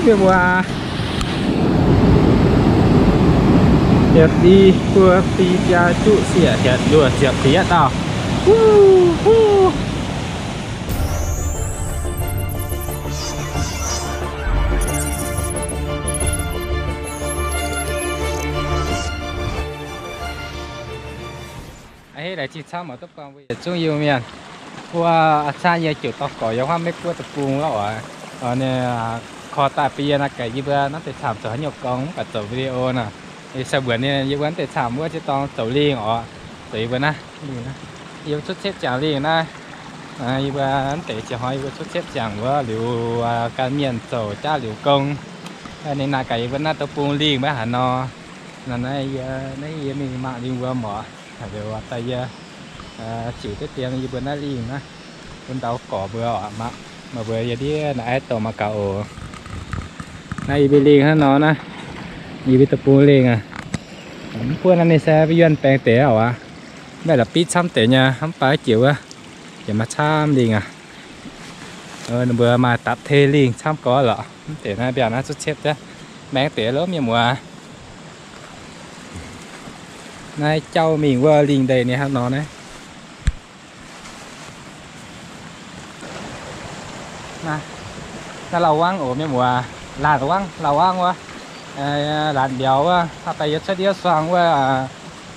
miền mùa hiệp đi vừa đi ra trụ xỉa hiệp đùa hiệp tía tao ấy là chỉ sao mà tập con bây giờ chung yêu miền qua xa nhiều kiểu tao có giống hoa mấy cua tập cung đó ở nè kho tài bây là cái gì bữa nó thể làm cho nhiều con cả tổ video nè thì sau bữa này yêu quán thể làm bữa chỉ tao tổ liên ở tùy bữa na yêu chút xếp chẳng liền na yêu quán thể chỉ hỏi yêu chút xếp chẳng bữa liệu cái miền tổ cha liệu công nên là cái bữa na tập cung liên với hà nó là này mình mạng liên qua mỏ đều tay chịu cái tiền như bữa nay liền á bên tàu cỏ bữa mà bữa giờ đi lại tàu mà cậu này bị liền hết nó nè như bị tập bù liền à bữa nay xe với duyên bèn té à đây là pít xăm té nha không phải chịu á để mà chăm liền à bữa mà tập thê liền chăm có lọ té này bây giờ nó xuất xếp đó bèn té lớn như mùa này châu mình qua liền đây này nó đấy nè nó lầu quăng ổn như mùa là lầu quăng quá làn đèo quá tại giờ sẽ đi sang quá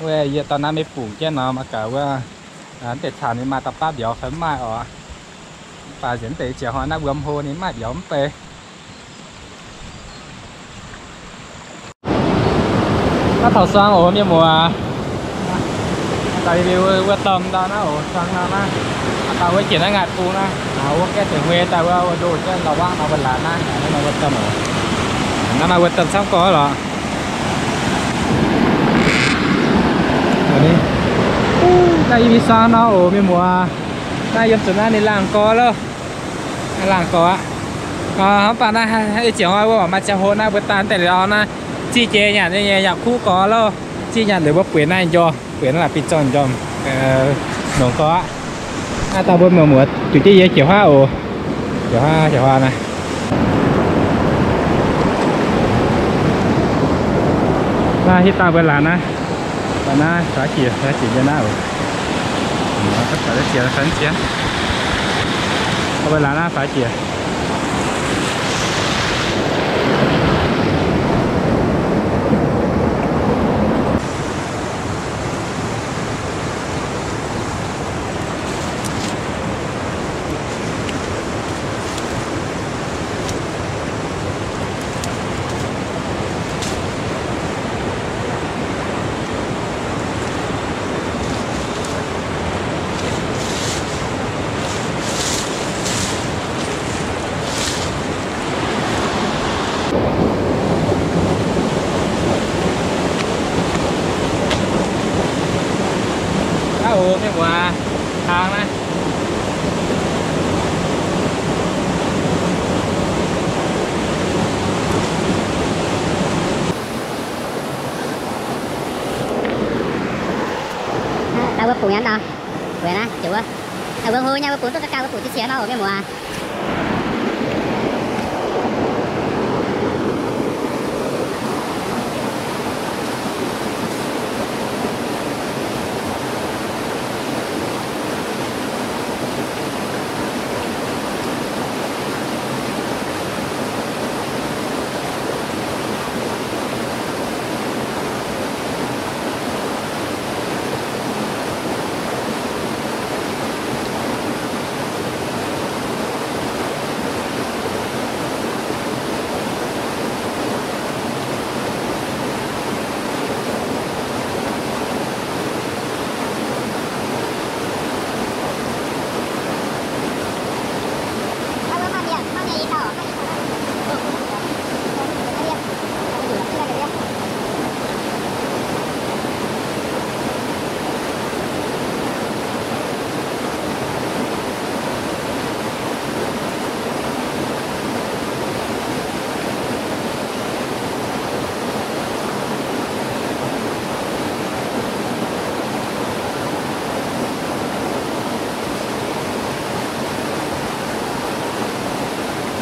về giờ tao nãy mới phủ cho nó mà cả quá để thả nên mà tập ba đèo sớm mai ở và dẫn tới chiều họ nó bơm hồ nên mà đèo pe nó thầu sang ổn như mùa tại vì qua tầm đó nó ổn sang nó tao với chuyện nó ngạt cù nè nào cái từ huế tao qua đồ cho lầu quăng nó vẫn là nè nó quan tâm rồi nó mà quan tâm xong có rồi đi đây vì sao nó ở miền mùa đây dân chúng ta đi làng có luôn làng có không phải là hay chỉ hỏi qua mà chào hôn na bữa tan tại đó na chi chế nhà đây nhà khu có luôn chi nhà để bốc quyển này cho quyển là pizza cho nó có tao bên mùa mùa tụi chị dễ chịu hoa ồ chịu hoa này là hít tao bên là nè và na xóa chỉ cho nó nó tất cả các chia sắn chén bên là nó phải chia cái mùa hàng này tao bớt phủ nhắn tao về nè chịu á tao bớt hôi nha bớt phủ tất cả cao bớt phủ chiếc xe nó ở cái mùa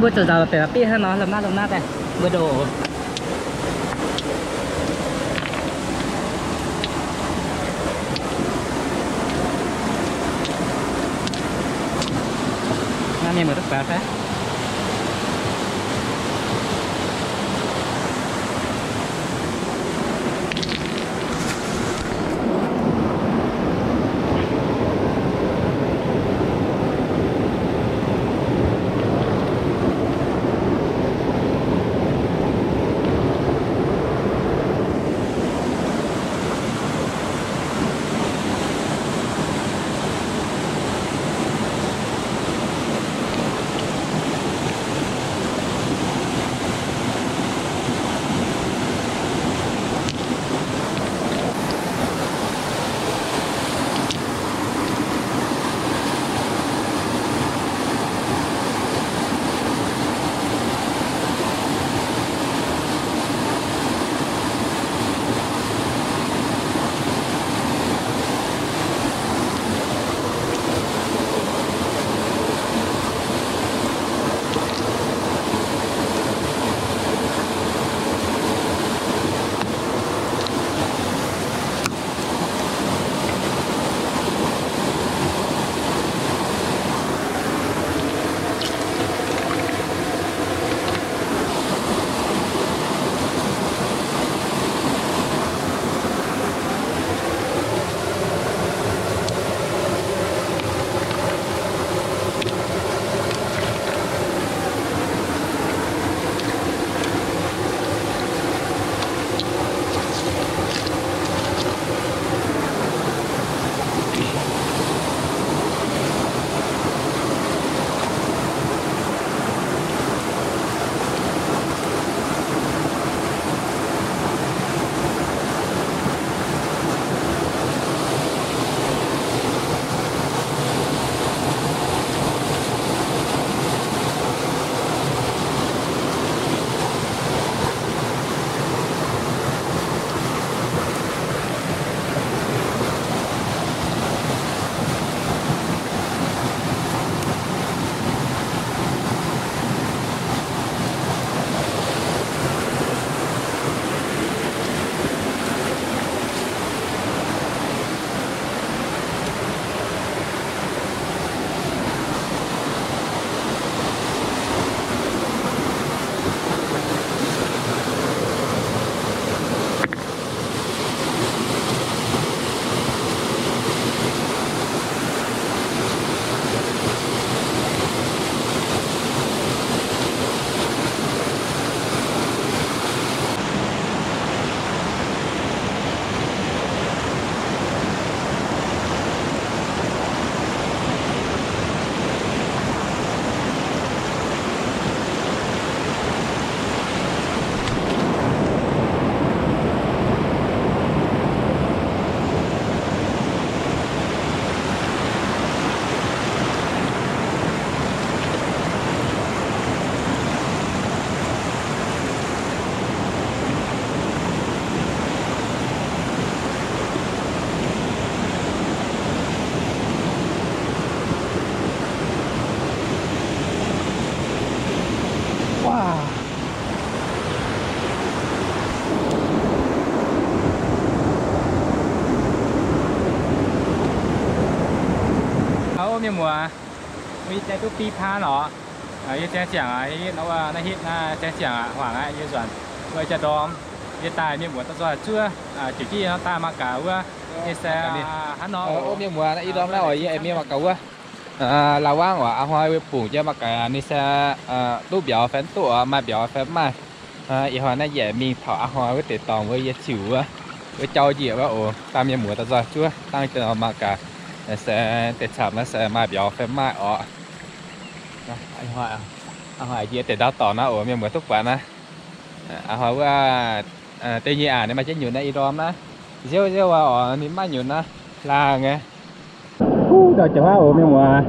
bữa giờ giờ phải biết hơn nó lầm nát này bữa đồ nghe mà rất bạc á. miếng mùa vì trái tu pi pha nó cái trái chẳng ấy nó hít trái chẳng hoảng ấy như chuẩn vậy cho đom hiện tại miếng mùa ta rồi chưa chỉ khi nó ta mà cả vừa cái xe hắn nó miếng mùa nó đi đom rồi em miếng mà cầu là quang của hoa với phủ cho mà cả ni xe tu biểu phén tụ mà biểu phén mà ý hoa nó dễ mình thọ hoa với tệ tòng với chịu với châu gì vậy ồ ta miếng mùa ta rồi chưa tăng cho mà cả sẽ để chạm nó sẽ mai biểu phép mai ở anh hỏi gì để đào tỏ nó ở miền mới thúc bạn á anh hỏi qua tây nhị à nếu mà chết nhiều này đom đó rêu rêu ở nín mai nhiều na là nghe đào chở ở miền mùa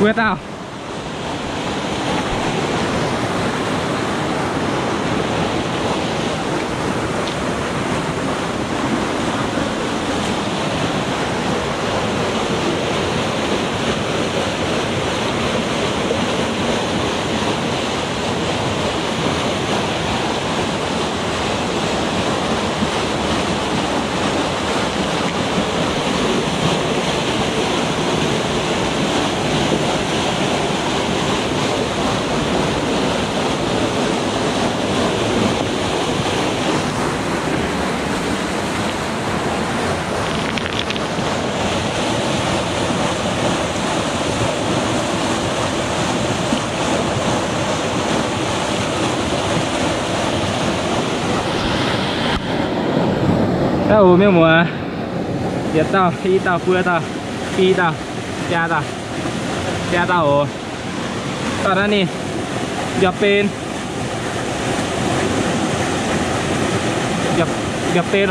Quyết nào. Tao miêu mùa Việt tao, y tao, phưa tao, pi tao, cha tao tao đó nè dập bên dập bên